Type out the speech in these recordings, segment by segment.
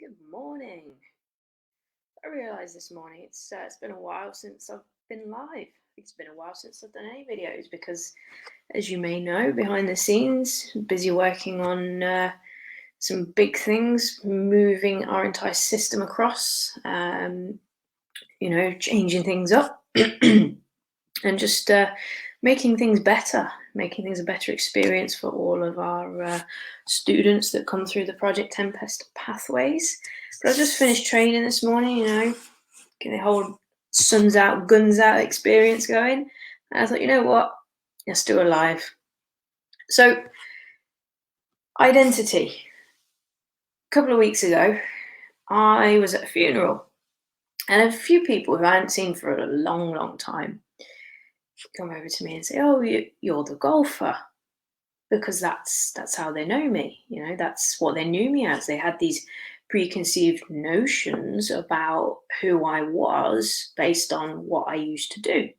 Good morning. I realised this morning it's been a while since I've been live. It's been a while since I've done any videos because, as you may know, behind the scenes, busy working on some big things, moving our entire system across, changing things up, and just making things better, making things a better experience for all of our students that come through the Project Tempest pathways. But I just finished training this morning, get the whole suns out, guns out experience going. And I thought, you know what? Let's do a live. So, identity. A couple of weeks ago, I was at a funeral, and a few people who I hadn't seen for a long, long time come over to me and say, "Oh, you're the golfer," because that's how they know me. That's what they knew me as. They had these preconceived notions about who I was based on what I used to do.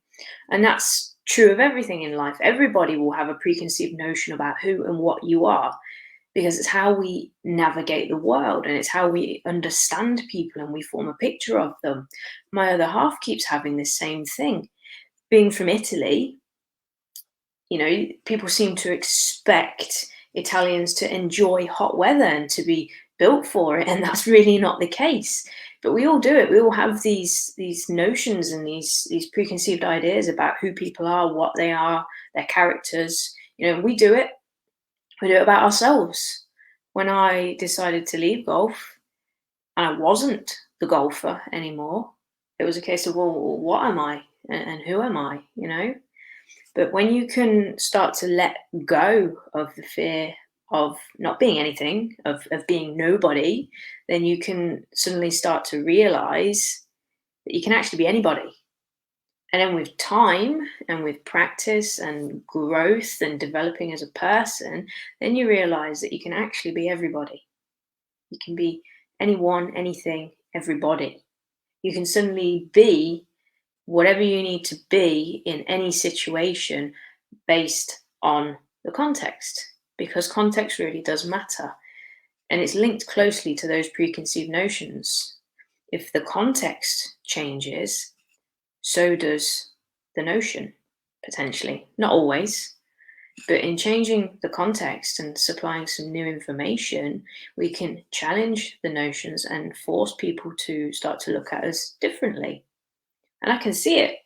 And that's true of everything in life. Everybody will have a preconceived notion about who and what you are because it's how we navigate the world and it's how we understand people and we form a picture of them. My other half keeps having this same thing. Being from Italy, people seem to expect Italians to enjoy hot weather and to be built for it, and that's really not the case. But we all do it. We all have these notions and these preconceived ideas about who people are, what they are, their characters. We do it. We do it about ourselves. When I decided to leave golf, and I wasn't the golfer anymore, it was a case of, well, what am I and who am I? But when you can start to let go of the fear of not being anything, of being nobody, then you can suddenly start to realize that you can actually be anybody. And then with time and with practice and growth and developing as a person, then you realize that you can actually be everybody. You can be anyone, anything, everybody. You can suddenly be whatever you need to be in any situation based on the context, because context really does matter. And it's linked closely to those preconceived notions. If the context changes, so does the notion, potentially. Not always, but in changing the context and supplying some new information, we can challenge the notions and force people to start to look at us differently. And I can see it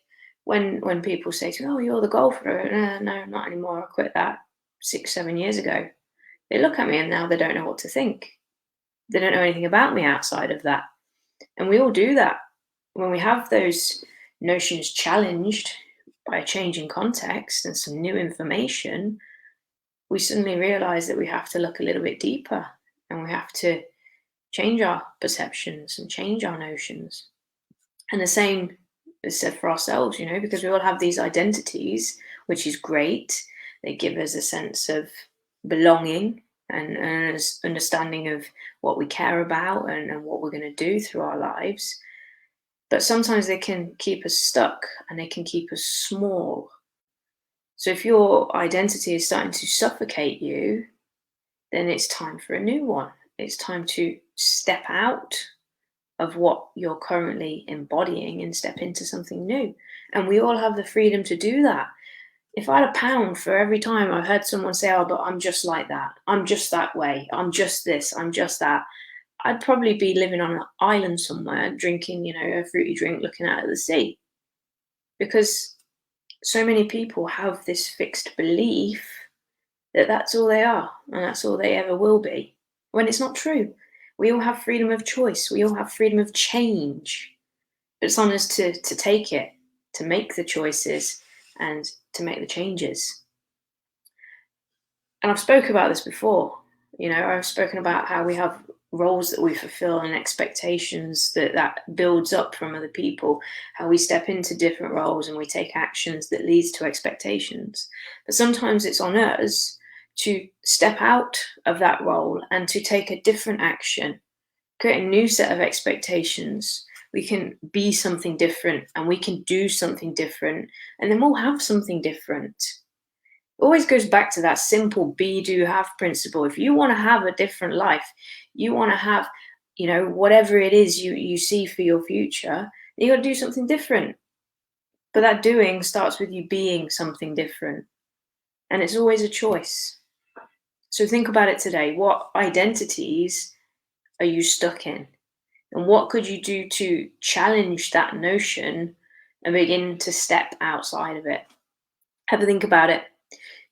when people say to me, "Oh, you're the golfer." No, not anymore. I quit that 6, 7 years ago. They look at me and now they don't know what to think. They don't know anything about me outside of that. And we all do that. When we have those notions challenged by a change in context and some new information, we suddenly realize that we have to look a little bit deeper and we have to change our perceptions and change our notions. And the same is said for ourselves, because we all have these identities, which is great. They give us a sense of belonging and an understanding of what we care about and what we're going to do through our lives. But sometimes they can keep us stuck and they can keep us small. So if your identity is starting to suffocate you, then it's time for a new one. It's time to step out of what you're currently embodying and step into something new. And we all have the freedom to do that. If I had a pound for every time I've heard someone say, "Oh, but I'm just like that. I'm just that way. I'm just this. I'm just that," I'd probably be living on an island somewhere, drinking, a fruity drink, looking out at the sea. Because so many people have this fixed belief that that's all they are and that's all they ever will be, when it's not true. We all have freedom of choice. We all have freedom of change. But it's on us to take it, to make the choices and to make the changes. And I've spoken about this before. I've spoken about how we have roles that we fulfill and expectations that builds up from other people, how we step into different roles and we take actions that leads to expectations. But sometimes it's on us to step out of that role and to take a different action, create a new set of expectations. We can be something different and we can do something different, and then we'll have something different. It always goes back to that simple be, do, have principle. If you want to have a different life, you want to have, whatever it is you see for your future, you got to do something different. But that doing starts with you being something different. And it's always a choice. So think about it today. What identities are you stuck in? And what could you do to challenge that notion and begin to step outside of it? Have a think about it.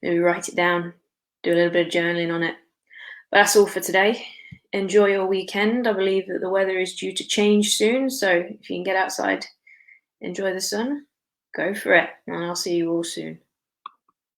Maybe write it down. Do a little bit of journaling on it. But that's all for today. Enjoy your weekend. I believe that the weather is due to change soon. So if you can get outside, enjoy the sun, go for it. And I'll see you all soon.